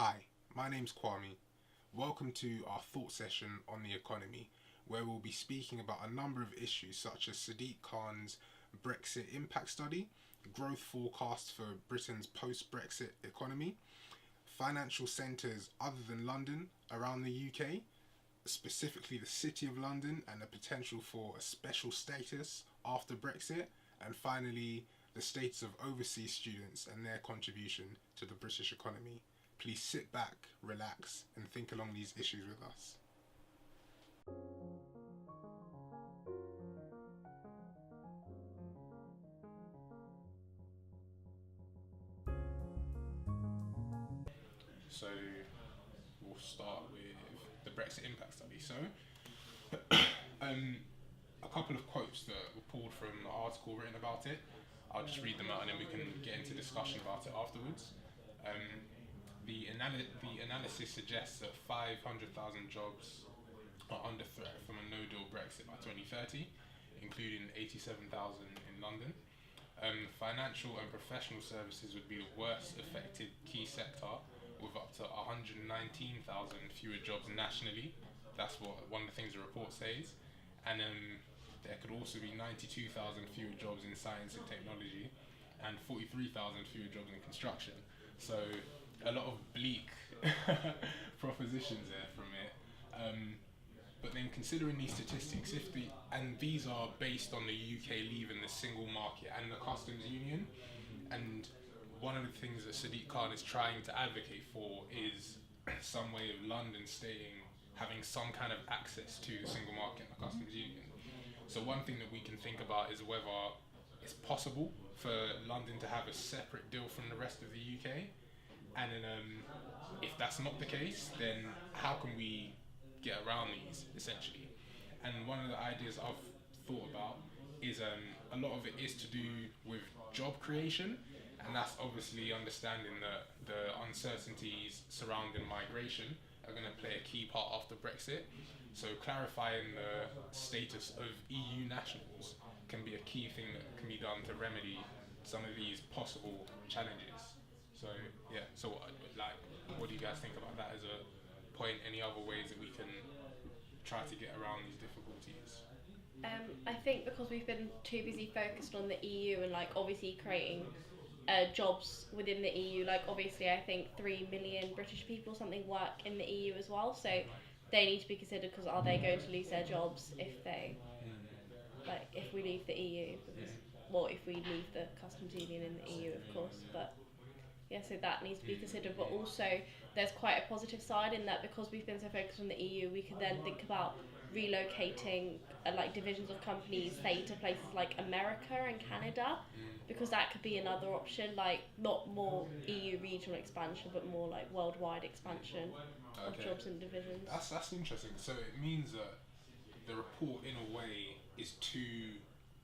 Hi, my name's Kwame. Welcome to our thought session on the economy, where we'll be speaking about a number of issues such as Sadiq Khan's Brexit impact study, growth forecasts for Britain's post-Brexit economy, financial centres other than London around the UK, specifically the City of London and the potential for a special status after Brexit, and finally the status of overseas students and their contribution to the British economy. Please sit back, relax, and think along these issues with us. So we'll start with the Brexit impact study. So a couple of quotes that were pulled from the article written about it. I'll just read them out and then we can get into discussion about it afterwards. The analysis suggests that 500,000 jobs are under threat from a no-deal Brexit by 2030, including 87,000 in London. Financial and professional services would be the worst affected key sector, with up to 119,000 fewer jobs nationally. That's what one of the things the report says. And there could also be 92,000 fewer jobs in science and technology, and 43,000 fewer jobs in construction. So a lot of bleak propositions there from it. But then considering these statistics, and these are based on the UK leaving the single market and the customs union, and one of the things that Sadiq Khan is trying to advocate for is some way of London having some kind of access to the single market and the customs union. So one thing that we can think about is whether it's possible for London to have a separate deal from the rest of the UK. And then if that's not the case, then how can we get around these, essentially? And one of the ideas I've thought about is a lot of it is to do with job creation, and that's obviously understanding that the uncertainties surrounding migration are going to play a key part after Brexit. So clarifying the status of EU nationals can be a key thing that can be done to remedy some of these possible challenges. So yeah, so what do you guys think about that as a point? Any other ways that we can try to get around these difficulties? I think because we've been too busy focused on the EU and obviously creating jobs within the EU, obviously I think 3 million British people something work in the EU as well, so they need to be considered, because are they going to lose their jobs if if we leave the EU? Because, well, if we leave the customs union in the EU, of course, but yeah, so that needs to be considered. But also there's quite a positive side in that, because we've been so focused on the EU, we can then think about relocating divisions of companies, say, to places like America and Canada, because that could be another option, not more EU regional expansion but more worldwide expansion of jobs and divisions. That's interesting. So it means that the report in a way is too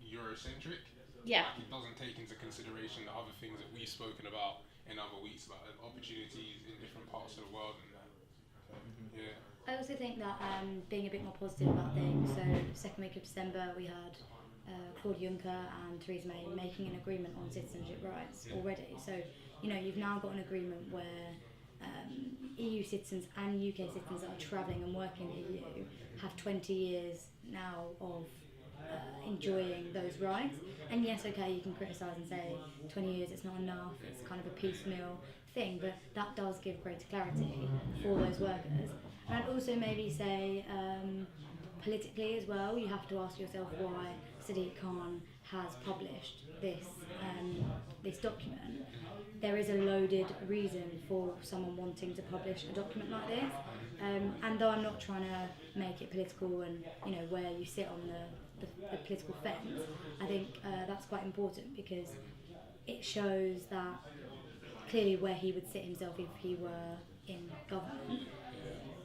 Eurocentric. Yeah. It doesn't take into consideration the other things that we've spoken about in other weeks about opportunities in different parts of the world and that. Yeah. I also think that being a bit more positive about things. So the second week of December we had Claude Juncker and Theresa May making an agreement on citizenship rights already. So you've now got an agreement where EU citizens and UK citizens that are travelling and working in the EU have 20 years now of enjoying those rights. And yes, okay, you can criticise and say 20 years it's not enough, it's kind of a piecemeal thing, but that does give greater clarity for those workers. And I'd also maybe say politically as well, you have to ask yourself why Sadiq Khan has published this document. There is a loaded reason for someone wanting to publish a document like this, and though I'm not trying to make it political and where you sit on the political fence, I think that's quite important, because it shows that clearly where he would sit himself if he were in government.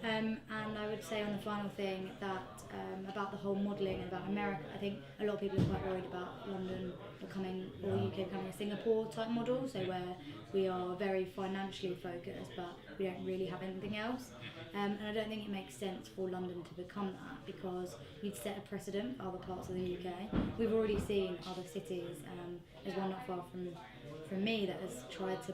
And I would say on the final thing that about the whole modelling and about America, I think a lot of people are quite worried about London becoming, or UK becoming a Singapore type model, so where we are very financially focused but we don't really have anything else. And I don't think it makes sense for London to become that, because you'd set a precedent for other parts of the UK. We've already seen other cities, there's one not far from me that has tried to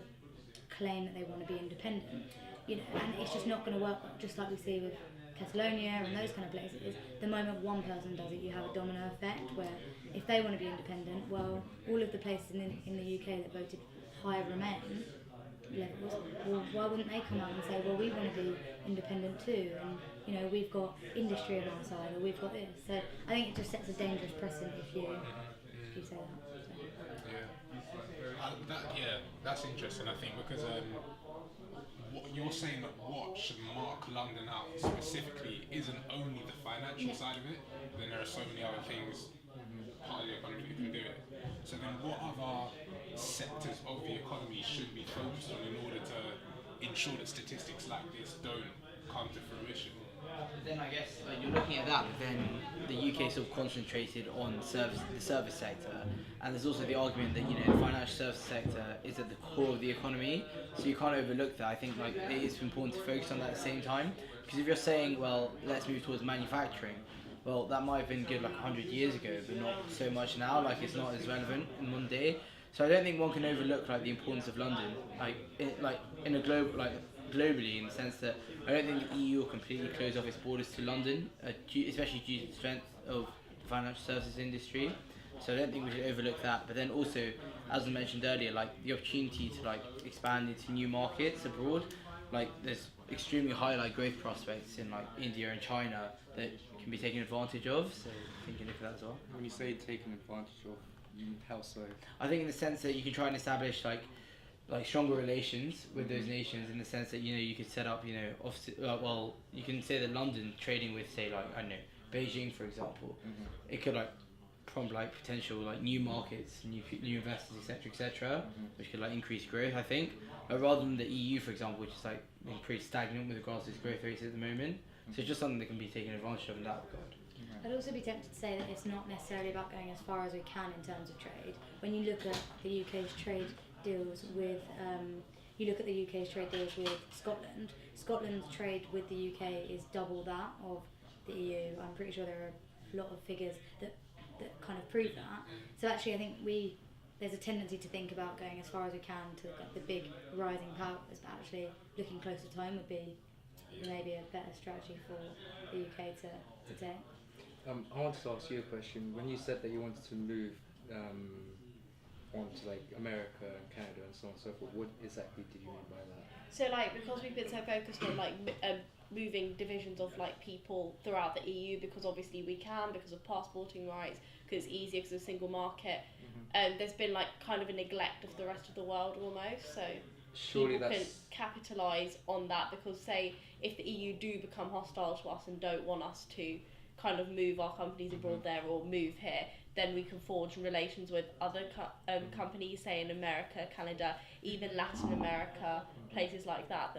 claim that they want to be independent. you know, and it's just not going to work. Just like we see with Catalonia and those kind of places, the moment one person does it, you have a domino effect where if they want to be independent, well, all of the places in the UK that voted higher Remain levels, well, why wouldn't they come out and say, well, we want to be independent too, and you know, we've got industry on our side, or we've got this. So I think it just sets a dangerous precedent if you say that. Yeah, that's interesting. I think because what you're saying that what should mark London out specifically isn't only the financial side of it, but then there are so many other things part of the economy that can do it. So then what other sectors of the economy should be focused on in order to ensure that statistics like this don't come to fruition? Then I guess you're looking at that, but then the UK sort of concentrated on the service sector, and there's also the argument that the financial service sector is at the core of the economy, so you can't overlook that. I think like it is important to focus on that at the same time, because if you're saying, well, let's move towards manufacturing, well, that might have been good like 100 years ago, but not so much now. Like it's not as relevant in one day. So I don't think one can overlook like the importance of London, in a globally, in the sense that I don't think the EU will completely close off its borders to London, especially due to the strength of the financial services industry. So I don't think we should overlook that. But then also, as I mentioned earlier, like the opportunity to like expand into new markets abroad, like there's extremely high like growth prospects in like India and China that can be taken advantage of. So I think you look at that as well. When you say taken advantage of, how so? I think in the sense that you can try and establish like stronger relations with those nations, in the sense that you could set up you can say that London trading with, say, like, I don't know, Beijing, for example, it could like prompt like potential like new markets, new investors, etc., which could like increase growth. I think, rather than the EU, for example, which is like being pretty stagnant with regards to its growth rates at the moment. So it's just something that can be taken advantage of in that regard. I'd also be tempted to say that it's not necessarily about going as far as we can in terms of trade. When you look at the UK's trade deals with, Scotland. Scotland's trade with the UK is double that of the EU. I'm pretty sure there are a lot of figures that kind of prove that. So actually, I think there's a tendency to think about going as far as we can to the big rising powers, but actually looking closer to home would be maybe a better strategy for the UK to take. I wanted to ask you a question. When you said that you wanted to move on to like America and Canada and so on and so forth, what exactly did you mean by that? So like, because we've been so focused on like moving divisions of like people throughout the EU, because obviously we can, because of passporting rights, because it's easier, because of a single market, there's been like kind of a neglect of the rest of the world almost. So surely people can capitalise on that, because say if the EU do become hostile to us and don't want us to kind of move our companies abroad there or move here, then we can forge relations with other companies, say in America, Canada, even Latin America, places like that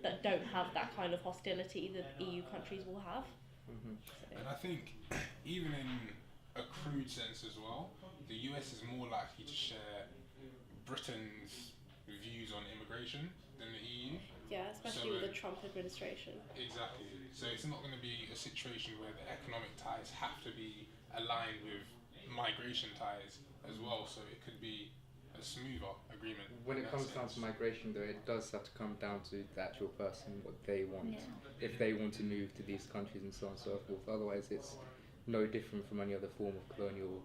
that don't have that kind of hostility that EU countries will have. So. And I think even in a crude sense as well, the US is more likely to share Britain's views on immigration than the EU. Yeah, especially with the Trump administration. Exactly. So it's not going to be a situation where the economic ties have to be aligned with migration ties as well. So it could be a smoother agreement. When it comes down to migration, though, it does have to come down to the actual person, what they want. Yeah. If they want to move to these countries and so on and so forth. Otherwise, it's no different from any other form of colonial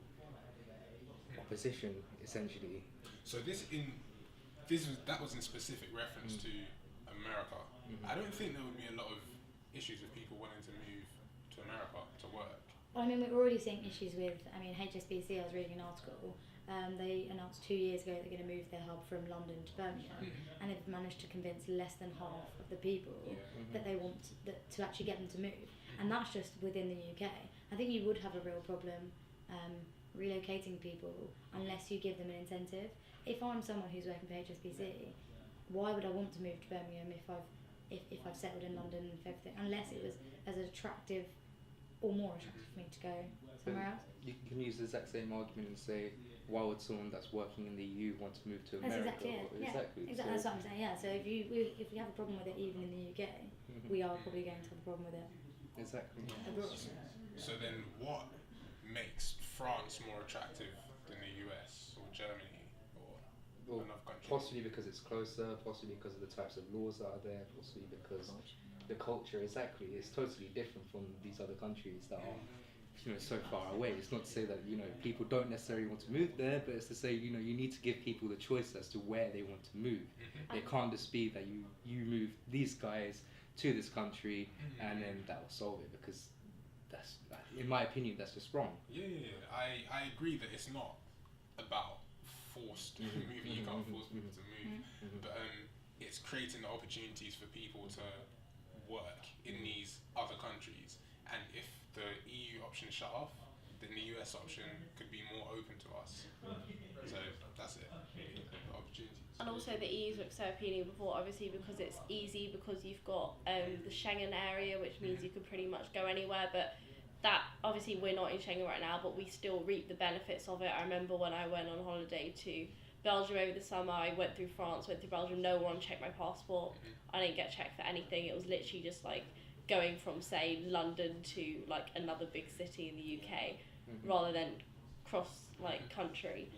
opposition, essentially. So that was in specific reference to America. I don't think there would be a lot of issues with people wanting to move to America to work. I mean, we're already seeing issues with, HSBC, I was reading an article, they announced 2 years ago they're going to move their hub from London to Birmingham, and they've managed to convince less than half of the people that they want to actually get them to move. And that's just within the UK. I think you would have a real problem relocating people unless you give them an incentive. If I'm someone who's working for HSBC, why would I want to move to Birmingham if I've settled in London and everything? Unless it was as attractive or more attractive for me to go somewhere else. You can use the exact same argument and say, why would someone that's working in the EU want to move to America? That's exactly it. Exactly. So that's what I'm saying. Yeah. So if we have a problem with it even in the UK, we are probably going to have a problem with it Exactly. abroad. So then what makes France more attractive than the US or Germany? Or Well, another country. possibly because it's closer, possibly because of the types of laws that are there, possibly because the culture, exactly, is totally different from these other countries that are, so far away. It's not to say that, people don't necessarily want to move there, but it's to say, you need to give people the choice as to where they want to move. It can't just be that you move these guys to this country and then that will solve it, because that's, in my opinion, that's just wrong. Yeah. I agree that it's not about forced moving. You can't force people to move, but it's creating the opportunities for people to work in these other countries. And if the EU option is shut off, then the US option could be more open to us. So that's it. The opportunities. And also the EU's looked so appealing before, obviously because it's easy, because you've got the Schengen area, which means you can pretty much go anywhere. But that, obviously we're not in Schengen right now, but we still reap the benefits of it. I remember when I went on holiday to Belgium over the summer, I went through France, went through Belgium, no one checked my passport. I didn't get checked for anything. It was literally just like going from, say, London to like another big city in the UK, rather than cross like country.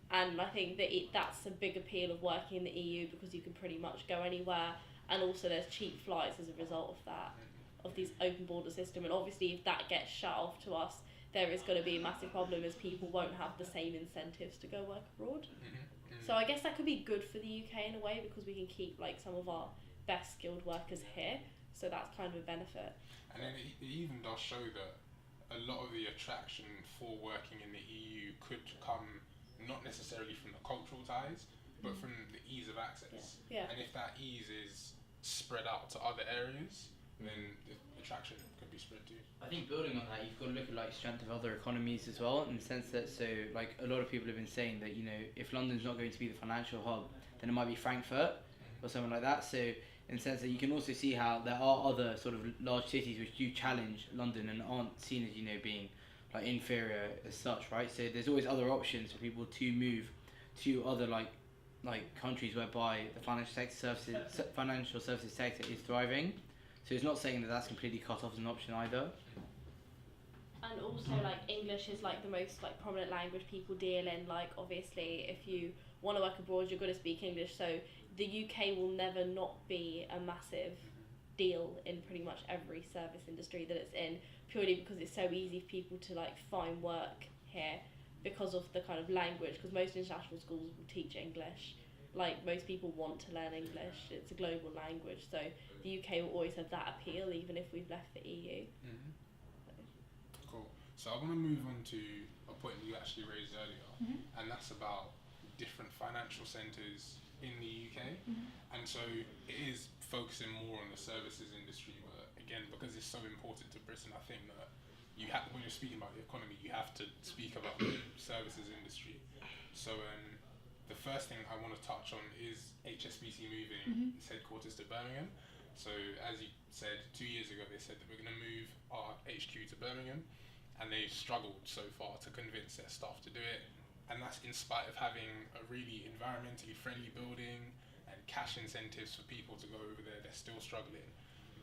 And I think that that's a big appeal of working in the EU, because you can pretty much go anywhere, and also there's cheap flights as a result of that, of this open border system. And obviously if that gets shut off to us, there is going to be a massive problem, as people won't have the same incentives to go work abroad. So I guess that could be good for the UK in a way, because we can keep like some of our best skilled workers here. So that's kind of a benefit. And then it even does show that a lot of the attraction for working in the EU could come not necessarily from the cultural ties, but from the ease of access. Yeah. And if that ease is spread out to other areas, then the attraction could be spread too. I think building on that, you've got to look at like strength of other economies as well, in the sense that, so like a lot of people have been saying that, if London's not going to be the financial hub, then it might be Frankfurt or something like that. So in the sense that you can also see how there are other sort of large cities which do challenge London and aren't seen as being like inferior as such, right? So there's always other options for people to move to other like countries whereby the financial services sector is thriving. So it's not saying that that's completely cut off as an option either. And also like English is like the most like prominent language people deal in. Like obviously if you want to work abroad, you're going to speak English. So the UK will never not be a massive deal in pretty much every service industry that it's in, purely because it's so easy for people to like find work here because of the kind of language, because most international schools will teach English. Like most people want to learn English, it's a global language, so the UK will always have that appeal even if we've left the EU. Cool. So I want to move on to a point that you actually raised earlier, and that's about different financial centres in the UK. And so it is focusing more on the services industry, but again, because it's so important to Britain, I think that when you're speaking about the economy, you have to speak about the services industry. So the first thing I want to touch on is HSBC moving its headquarters to Birmingham. So as you said, 2 years ago they said that we're going to move our HQ to Birmingham, and they've struggled so far to convince their staff to do it. And that's in spite of having a really environmentally friendly building and cash incentives for people to go over there. They're still struggling.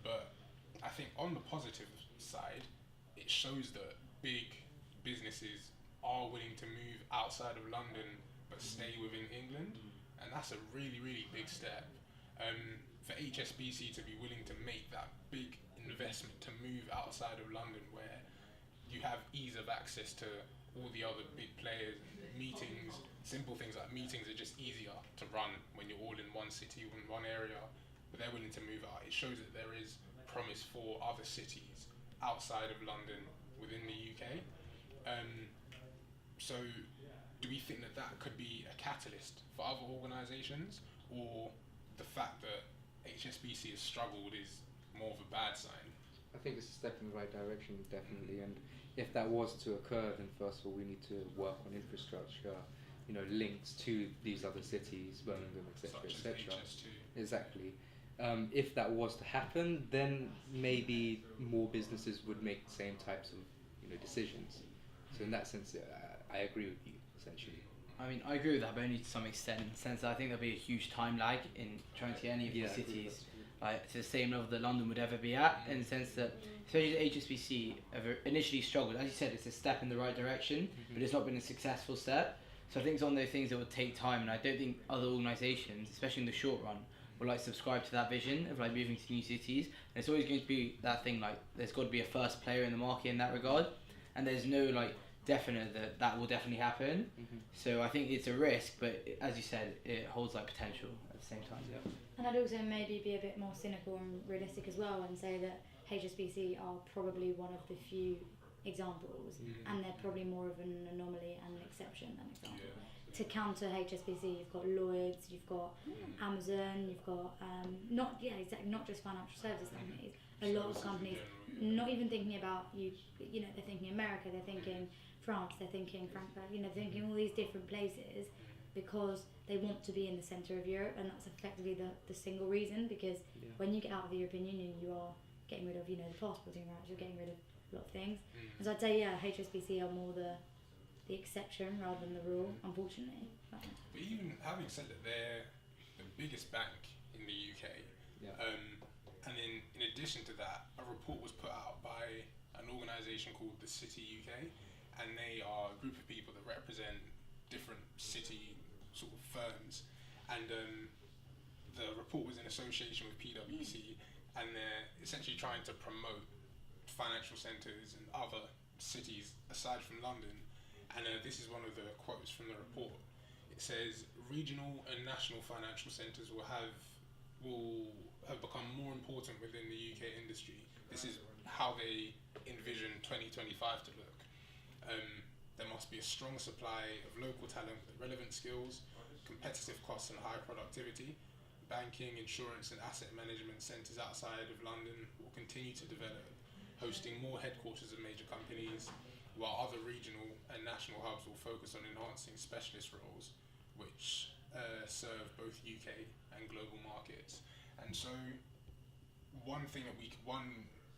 But I think on the positive side, it shows that big businesses are willing to move outside of London but stay within England, and that's a really, really big step. For HSBC to be willing to make that big investment to move outside of London, where you have ease of access to all the other big players, meetings, simple things like meetings are just easier to run when you're all in one city, in one area, but they're willing to move out. It shows that there is promise for other cities outside of London within the UK. So do we think that that could be a catalyst for other organisations, or the fact that HSBC has struggled is more of a bad sign? I think it's a step in the right direction, definitely. And if that was to occur, then first of all, we need to work on infrastructure, links to these other cities, Birmingham, etc., etc. Exactly. If that was to happen, then maybe more businesses would make the same types of, decisions. So in that sense, I agree with you, essentially. I mean, I agree with that, but only to some extent, in the sense that I think there'll be a huge time lag in trying to get any of the cities like to the same level that London would ever be at, in the sense that, especially HSBC have initially struggled. As you said, it's a step in the right direction, but it's not been a successful step. So I think it's one of those things that would take time, and I don't think other organisations, especially in the short run, will like subscribe to that vision of like moving to new cities. And it's always going to be that thing, like there's got to be a first player in the market in that regard, and there's no like definite that will definitely happen. So I think it's a risk, but as you said, it holds like potential at the same time. Yeah. And I'd also maybe be a bit more cynical and realistic as well and say that HSBC are probably one of the few examples, and they're probably more of an anomaly and an exception than example. To counter HSBC, you've got Lloyds, you've got Amazon, you've got not just financial services companies. A lot of companies, not even thinking about they're thinking America, they're thinking France, they're thinking Frankfurt, they're thinking all these different places because they want to be in the centre of Europe, and that's effectively the single reason. Because when you get out of the European Union, you are getting rid of the passporting rights, you're getting rid of a lot of things. And so I'd say HSBC are more the exception rather than the rule, unfortunately. But even having said that, they're the biggest bank in the UK. And in addition to that, a report was put out by an organisation called the City UK, and they are a group of people that represent different city sort of firms. And the report was in association with PwC, and they're essentially trying to promote financial centres in other cities aside from London. And this is one of the quotes from the report. It says, regional and national financial centres will have become more important within the UK industry. This is how they envision 2025 to look. There must be a strong supply of local talent with relevant skills, competitive costs and high productivity. Banking, insurance and asset management centres outside of London will continue to develop, hosting more headquarters of major companies, while other regional and national hubs will focus on enhancing specialist roles, which serve both UK and global markets. And so, one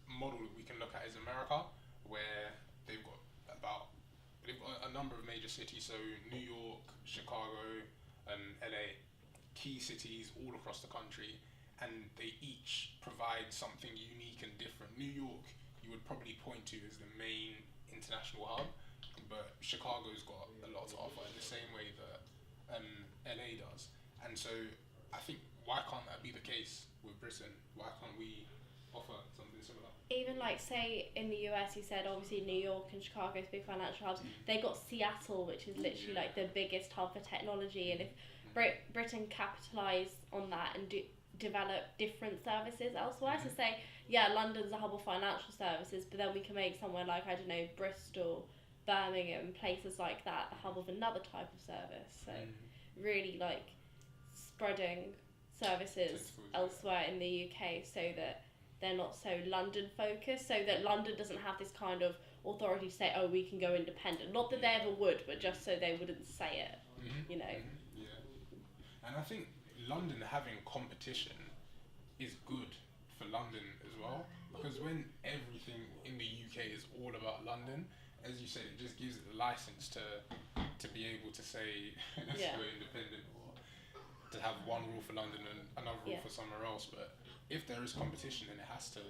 model that we can look at is America, where they've got a number of major cities, so New York, Chicago, LA, key cities all across the country, and they each provide something unique and different. New York, you would probably point to as the main international hub, but Chicago's got a lot to offer in the same way that LA does. And so I think, why can't that be the case with Britain? Why can't we offer something similar? Even like say in the US, you said obviously New York and Chicago's big financial hubs. They got Seattle, which is literally like the biggest hub for technology, and if Britain capitalise on that and develop different services elsewhere, so say London's a hub of financial services, but then we can make somewhere like, I don't know, Bristol, Birmingham, places like that, the hub of another type of service. So really like spreading services elsewhere in the UK so that they're not so London focused, so that London doesn't have this kind of authority to say, oh, we can go independent. Not that they ever would, but just so they wouldn't say it, And I think London having competition is good for London as well, because when everything in the UK is all about London, as you said, it just gives it the license to be able to say let's go independent, or to have one rule for London and another rule for somewhere else. But if there is competition, then it has to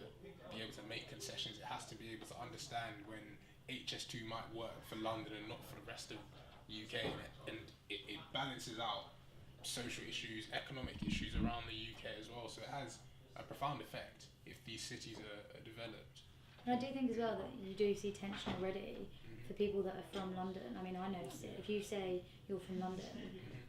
be able to make concessions. It has to be able to understand when HS2 might work for London and not for the rest of UK, and it balances out social issues, economic issues around the UK as well. So it has a profound effect if these cities are developed. And I do think as well that you do see tension already for people that are from London. I mean, I notice it. If you say you're from London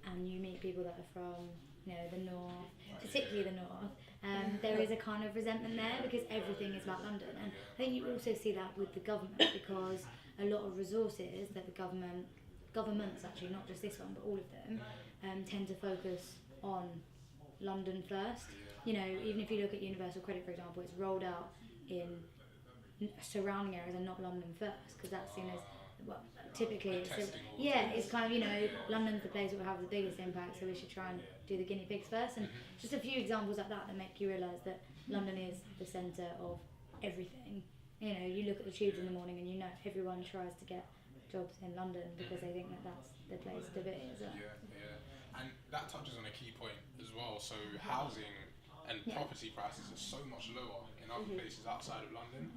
and you meet people that are from the north, particularly the north, there is a kind of resentment there because everything is about London. And I think you also see that with the government, because a lot of resources that the governments actually, not just this one, but all of them, tend to focus on London first. Even if you look at Universal Credit, for example, it's rolled out in surrounding areas and not London first, because that's seen as, well, typically it's kind of, London's the place that will have the biggest impact, so we should try and do the guinea pigs first. And just a few examples like that make you realise that London is the centre of everything. You look at the tubes in the morning and everyone tries to get jobs in London because they think that that's the place to be as well. And that touches on a key point as well. So housing and property prices are so much lower in other places outside of London,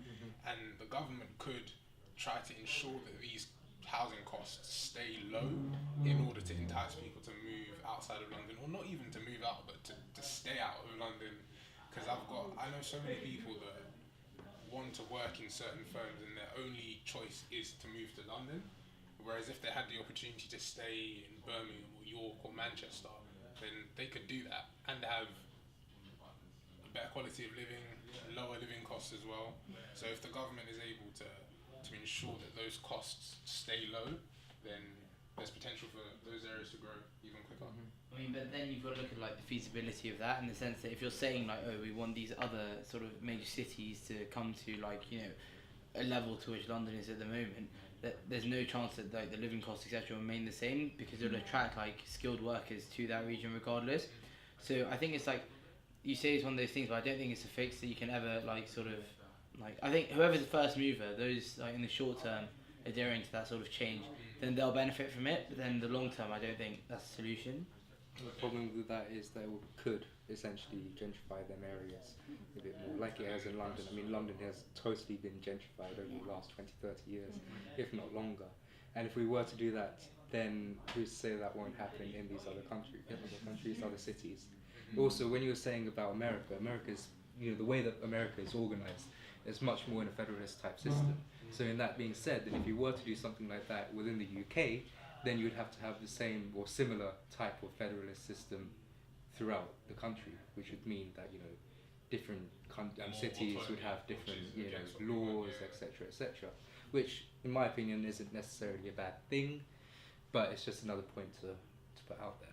and the government could try to ensure that these housing costs stay low in order to entice people to move outside of London, or not even to move out, but to stay out of London. Because I know so many people that want to work in certain firms and their only choice is to move to London. Whereas if they had the opportunity to stay in Birmingham or York or Manchester, then they could do that and have a better quality of living, lower living costs as well. So if the government is able to ensure that those costs stay low, then there's potential for those areas to grow even quicker. I mean, but then you've got to look at like the feasibility of that, in the sense that if you're saying like, oh, we want these other sort of major cities to come to like, you know, a level to which London is at the moment, that there's no chance that like the living costs etc remain the same, because it'll attract like skilled workers to that region regardless. So I think it's like, you say it's one of those things, but I don't think it's a fix that you can ever like sort of like, I think whoever's the first mover, those like in the short term adhering to that sort of change, then they'll benefit from it. But then the long term, I don't think that's the solution. The problem with that is that it could essentially gentrify them areas a bit more, like it has in London. I mean, London has totally been gentrified over the last 20, 30 years, if not longer. And if we were to do that, then who's to say that won't happen in these other countries, other cities? Also, when you were saying about America's, you know, the way that America is organized is much more in a federalist type system. So in that being said, then if you were to do something like that within the UK, then you would have to have the same or similar type of federalist system throughout the country, which would mean that, you know, different cities would have different, you know, laws, etc., etc., which, in my opinion, isn't necessarily a bad thing, but it's just another point to put out there.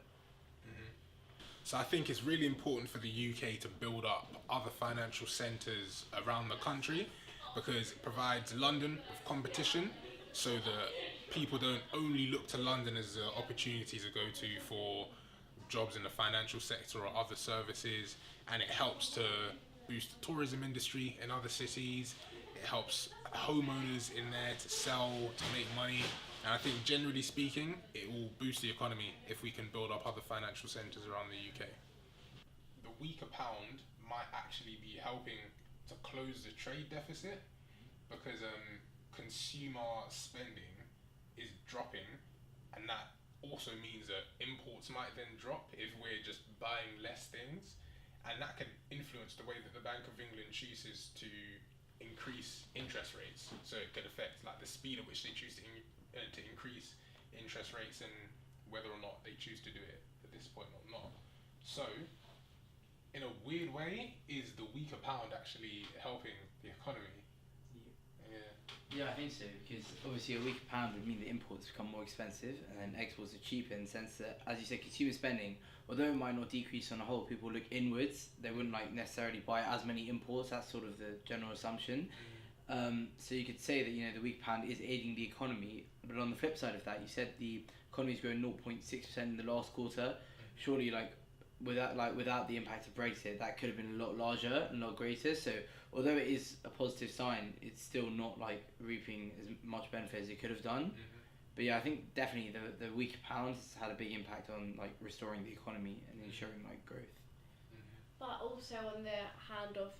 So I think it's really important for the UK to build up other financial centres around the country, because it provides London with competition, so that people don't only look to London as an opportunity to go to for jobs in the financial sector or other services, and it helps to boost the tourism industry in other cities. It helps homeowners in there to sell, to make money, and I think generally speaking it will boost the economy if we can build up other financial centres around the UK. The weaker pound might actually be helping to close the trade deficit, because consumer spending is dropping, and that also means that imports might then drop if we're just buying less things, and that can influence the way that the Bank of England chooses to increase interest rates. So it could affect like the speed at which they choose to increase interest rates, and whether or not they choose to do it at this point or not. So in a weird way, is the weaker pound actually helping the economy? Yeah, I think so, because obviously a weaker pound would mean that imports become more expensive and then exports are cheaper, in the sense that, as you said, consumer spending, although it might not decrease on a whole, people look inwards, they wouldn't like necessarily buy as many imports. That's sort of the general assumption. So you could say that, you know, the weak pound is aiding the economy, but on the flip side of that, you said the economy's grown 0.6% in the last quarter. Surely, like without the impact of Brexit, that could have been a lot larger and a lot greater. So although it is a positive sign, it's still not like reaping as much benefit as it could have done. But yeah, I think definitely the weaker pound has had a big impact on like restoring the economy and ensuring like growth. But also on the hand of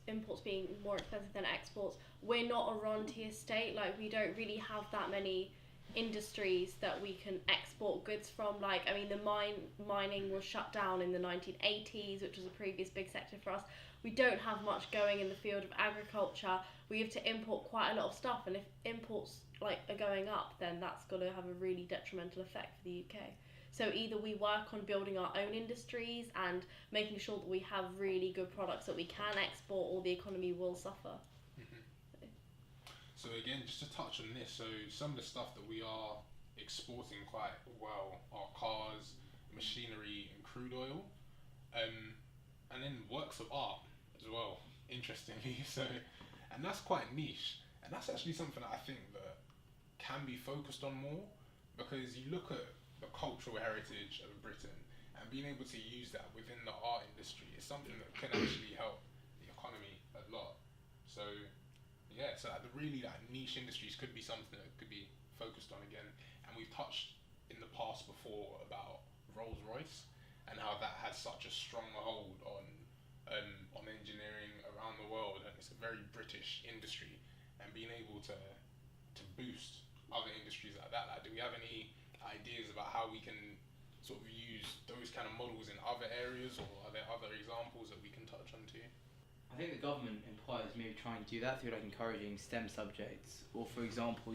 imports being more expensive than exports, we're not a rentier state. Like, we don't really have that many industries that we can export goods from. Like, I mean, the mining was shut down in the 1980s, which was a previous big sector for us. We don't have much going in the field of agriculture. We have to import quite a lot of stuff, and if imports like are going up, then that's going to have a really detrimental effect for the UK. So either we work on building our own industries and making sure that we have really good products that we can export, or the economy will suffer. So again, just to touch on this, so some of the stuff that we are exporting quite well are cars, machinery and crude oil, and then works of art as well, interestingly. So, and that's quite niche, and that's actually something that I think that can be focused on more, because you look at the cultural heritage of Britain and being able to use that within the art industry is something that can actually help the economy a lot. So yeah, so the really niche industries could be something that could be focused on again. And we've touched in the past before about Rolls-Royce and how that has such a strong hold on engineering around the world, and it's a very British industry, and being able to boost other industries like that? Like, do we have any ideas about how we can sort of use those kind of models in other areas, or are there other examples that we can touch on too? I think the government employers maybe try and do that through like encouraging STEM subjects, or for example,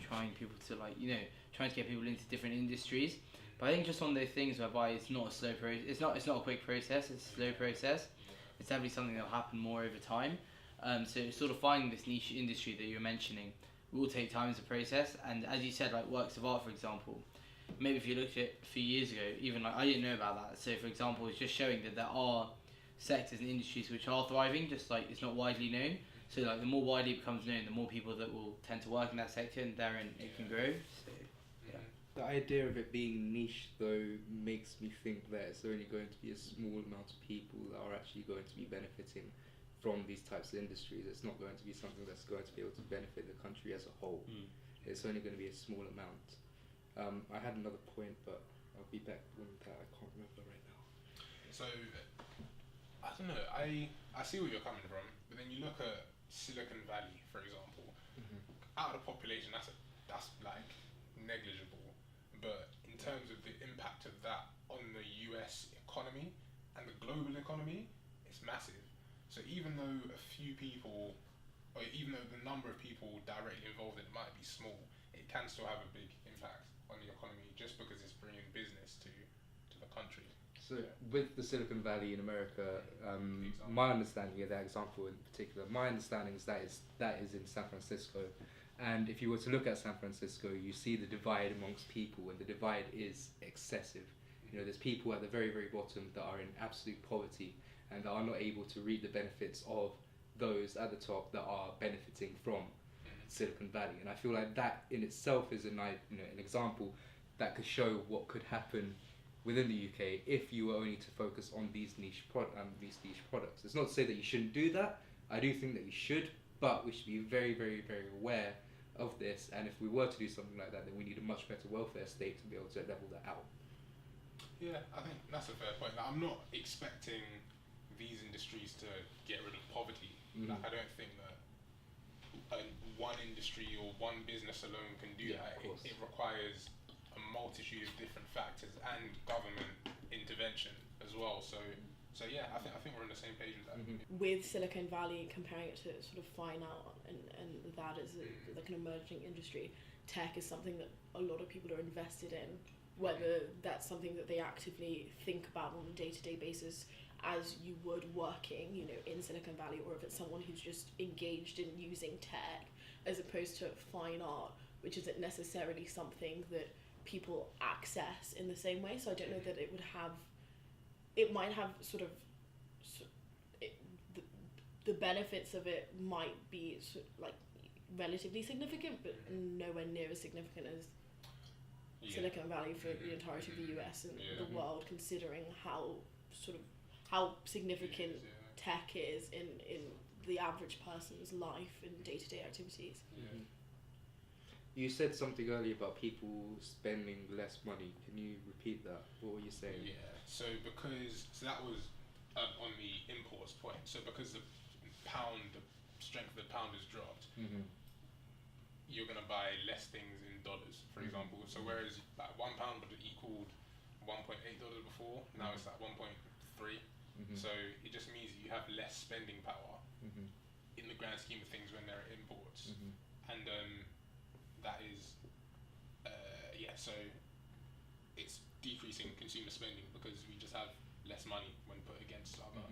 trying people to trying to get people into different industries. But I think just one of those things whereby it's not a slow process. It's not a quick process. It's a slow process. It's definitely something that will happen more over time. So sort of finding this niche industry that you're mentioning will take time as a process. And as you said, like works of art, for example, maybe if you looked at it a few years ago, even like I didn't know about that. So for example, it's just showing that there are sectors and industries which are thriving, just like it's not widely known. So like the more widely it becomes known, the more people that will tend to work in that sector, and therein it can grow. So yeah. The idea of it being niche though makes me think that it's only going to be a small amount of people that are actually going to be benefiting from these types of industries. It's not going to be something that's going to be able to benefit the country as a whole. It's only going to be a small amount. I had another point, but I'll be back with that. I can't remember right now. So, I don't know, I see where you're coming from, but then you look at Silicon Valley, for example. Out of the population, that's like negligible, but in terms of the impact of that on the US economy and the global economy, it's massive. So even though a few people, or even though the number of people directly involved in it might be small, it can still have a big impact on the economy just because it's bringing business to the country. So with the Silicon Valley in America, my understanding of that example in particular, my understanding is that is in San Francisco. And if you were to look at San Francisco, you see the divide amongst people, and the divide is excessive. There's people at the very, very bottom that are in absolute poverty and are not able to reap the benefits of those at the top that are benefiting from Silicon Valley. And I feel like that in itself is an example that could show what could happen within the UK if you were only to focus on these niche products. It's not to say that you shouldn't do that. I do think that you should, but we should be very, very, very aware of this. And if we were to do something like that, then we need a much better welfare state to be able to level that out. Yeah, I think that's a fair point. Like, I'm not expecting these industries to get rid of poverty. Like, I don't think that one industry or one business alone can do that. It requires a multitude of different factors and government intervention as well. So yeah, I think we're on the same page with that. With Silicon Valley, comparing it to sort of fine art and that as like an emerging industry, tech is something that a lot of people are invested in. Whether that's something that they actively think about on a day-to-day basis as you would working, in Silicon Valley, or if it's someone who's just engaged in using tech, as opposed to fine art, which isn't necessarily something that people access in the same way. So I don't know that it might have the benefits of it might be like relatively significant, but nowhere near as significant as Silicon Valley for the entirety of the US and the world, considering how significant tech is in the average person's life and day-to-day activities. You said something earlier about people spending less money. Can you repeat that? What were you saying? Yeah, so that was on the imports point. So because the strength of the pound has dropped, you're going to buy less things in dollars, for example. So whereas like £1 would have equaled $1.8 before, now it's like 1.3. So it just means that you have less spending power in the grand scheme of things when there are imports. And that is, so it's decreasing consumer spending because we just have less money when put against other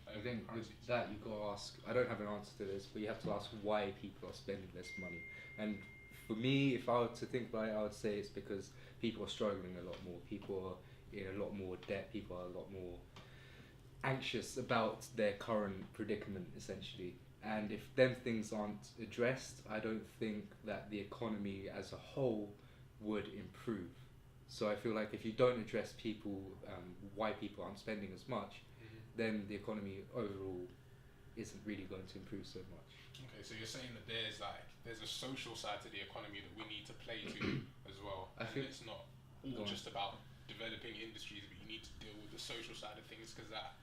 I think with currencies. that you've got to ask, I don't have an answer to this, but you have to ask why people are spending less money. And for me, if I were to think about it, I would say it's because people are struggling a lot more. People are in a lot more debt. People are a lot more anxious about their current predicament, essentially. And if them things aren't addressed, I don't think that the economy as a whole would improve. So I feel like if you don't address people, why people aren't spending as much, then the economy overall isn't really going to improve so much. Okay, so you're saying that there's a social side to the economy that we need to play to as well. I feel it's not all just about developing industries, but you need to deal with the social side of things because that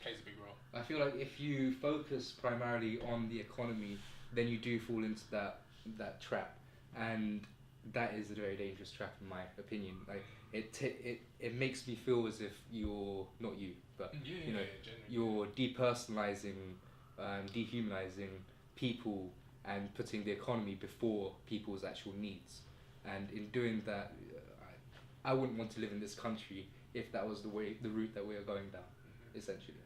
plays a big role. I feel like if you focus primarily on the economy, then you do fall into that trap. and that is a very dangerous trap in my opinion. Like it makes me feel as if you're not you, but you know, you're depersonalizing, dehumanizing people and putting the economy before people's actual needs. And in doing that, I wouldn't want to live in this country if that was the route that we are going down, essentially.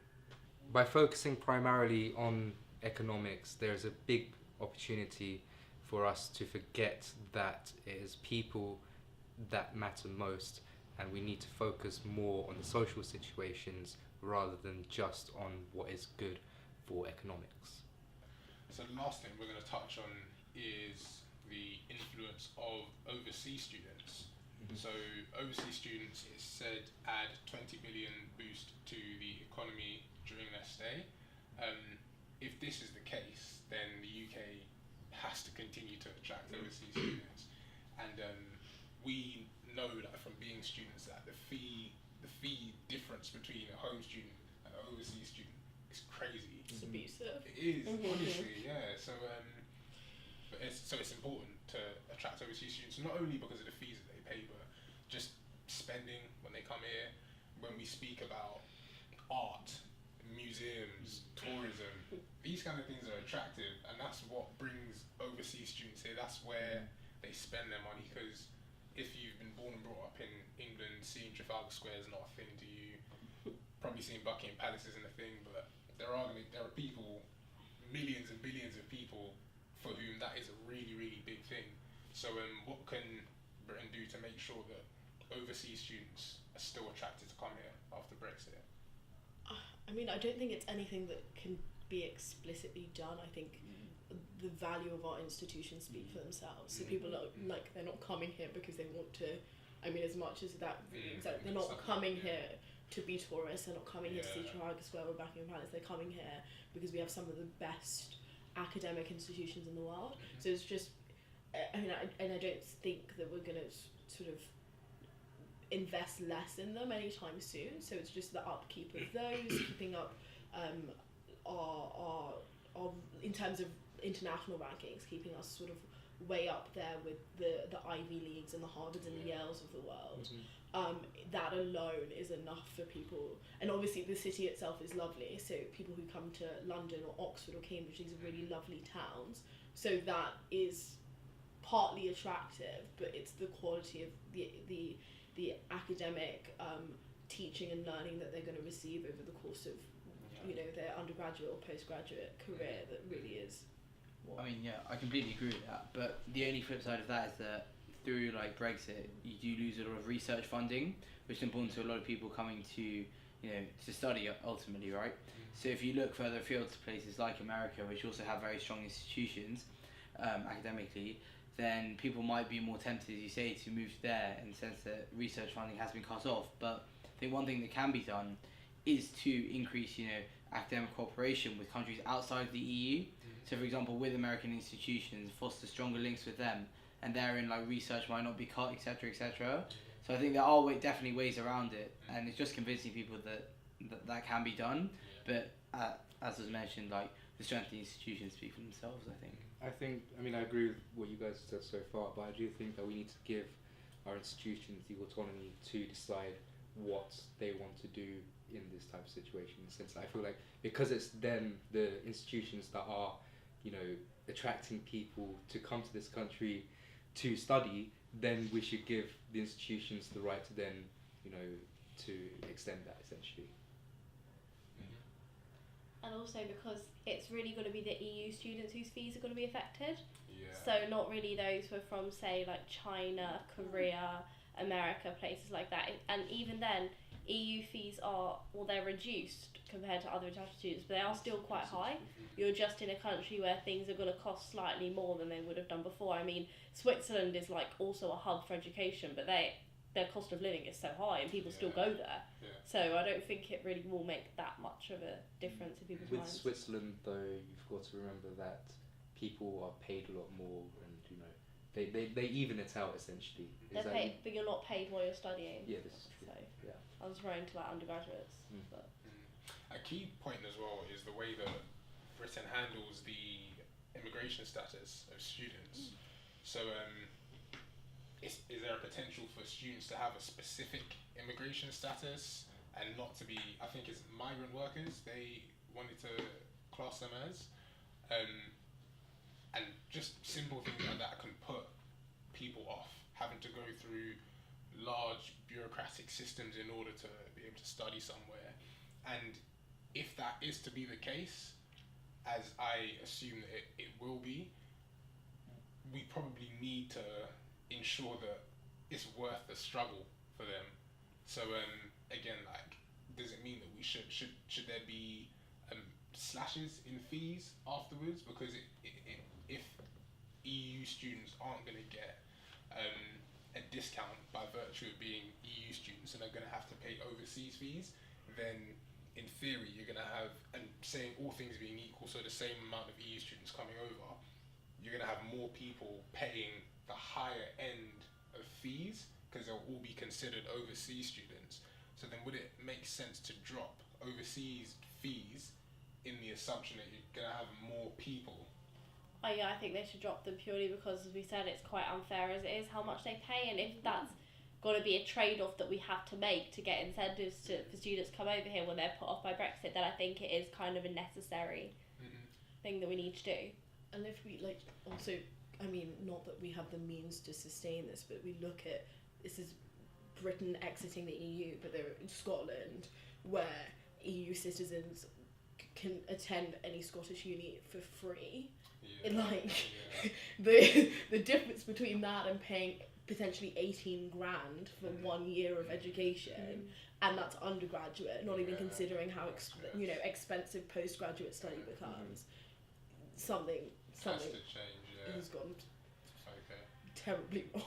By focusing primarily on economics, there's a big opportunity for us to forget that it is people that matter most, and we need to focus more on the social situations rather than just on what is good for economics. So the last thing we're going to touch on is the influence of overseas students. So overseas students, it's said, add 20 billion boost to the economy during their stay. If this is the case, then the UK has to continue to attract overseas students. And we know that from being students that the fee difference between a home student and an overseas student is crazy. It's abusive. It is, honestly, yeah. So it's important to attract overseas students, not only because of the fees that they pay, but just spending when they come here. When we speak about art, museums, tourism, these kind of things are attractive, and that's what brings overseas students here. That's where they spend their money, because if you've been born and brought up in England, seeing Trafalgar Square is not a thing to you. Probably seeing Buckingham Palace isn't a thing, but there are people, millions and billions of people, for whom that is a really, really big thing. So what can Britain do to make sure that overseas students are still attracted to come here after Brexit? I mean, I don't think it's anything that can be explicitly done. I think the value of our institutions speak for themselves. So people are like, they're not coming here because they want to. I mean, as much as that, they're not coming here to be tourists. They're not coming here to see Trafalgar Square or Buckingham Palace. They're coming here because we have some of the best academic institutions in the world. So it's just, I mean, I don't think that we're gonna sort of invest less in them anytime soon. So it's just the upkeep of those, keeping up our in terms of international rankings, keeping us sort of way up there with the Ivy Leagues and the Harvards and the Yales of the world. That alone is enough for people. And obviously the city itself is lovely, so people who come to London or Oxford or Cambridge, these are really lovely towns. So that is partly attractive, but it's the quality of the academic teaching and learning that they're going to receive over the course of their undergraduate or postgraduate career that really is. I mean, yeah, I completely agree with that. But the only flip side of that is that through like Brexit, you do lose a lot of research funding, which is important to a lot of people coming to to study ultimately, right? So if you look further afield to places like America, which also have very strong institutions academically, then people might be more tempted, as you say, to move there in the sense that research funding has been cut off. But I think one thing that can be done is to increase, academic cooperation with countries outside of the EU. So, for example, with American institutions, foster stronger links with them, and therein, like, research might not be cut, etc., etc. So I think there are definitely ways around it, and it's just convincing people that can be done. But as was mentioned, like, the strength of the institutions speak for themselves, I think. I mean, I agree with what you guys have said so far, but I do think that we need to give our institutions the autonomy to decide what they want to do in this type of situation. Since I feel like because it's then the institutions that are, attracting people to come to this country to study, then we should give the institutions the right to then, to extend that essentially. And also because it's really going to be the EU students whose fees are going to be affected. Yeah. So not really those who are from, say, like China, Korea, America, places like that. And even then, EU fees they're reduced compared to other international students, but they are still quite high. You're just in a country where things are going to cost slightly more than they would have done before. I mean, Switzerland is like also a hub for education, but their cost of living is so high and people still go there. Yeah. So I don't think it really will make that much of a difference in people's With minds. Switzerland, though, you've got to remember that people are paid a lot more, and they even it out essentially. They're paid, but you're not paid while you're studying. Yeah, this is true. So Yeah. I was referring to like undergraduates. But A key point as well is the way that Britain handles the immigration status of students. So is there a potential for students to have a specific immigration status and not to be, I think it's migrant workers they wanted to class them as, and just simple things like that can put people off having to go through large bureaucratic systems in order to be able to study somewhere. And if that is to be the case, as I assume that it will be, we probably need to ensure that it's worth the struggle for them. So again, like, does it mean that we should there be slashes in fees afterwards? Because if EU students aren't going to get a discount by virtue of being EU students and are going to have to pay overseas fees, then in theory you're going to have, and saying all things being equal, so the same amount of EU students coming over, you're going to have more people paying the higher end of fees because they'll all be considered overseas students. So then would it make sense to drop overseas fees in the assumption that you're going to have more people? Oh yeah, I think they should drop them purely because, as we said, it's quite unfair as it is how much they pay, and if that's got to be a trade-off that we have to make to get incentives for students to come over here when they're put off by Brexit, then I think it is kind of a necessary thing that we need to do. And if we, like, also, I mean, not that we have the means to sustain this, but we look at, this is Britain exiting the EU, but they're in Scotland, where EU citizens can attend any Scottish uni for free. Yeah. And, like, the difference between that and paying potentially 18 grand for 1 year of education, and that's undergraduate, not even considering how expensive postgraduate study becomes. Something Has to change, has gone okay. terribly wrong.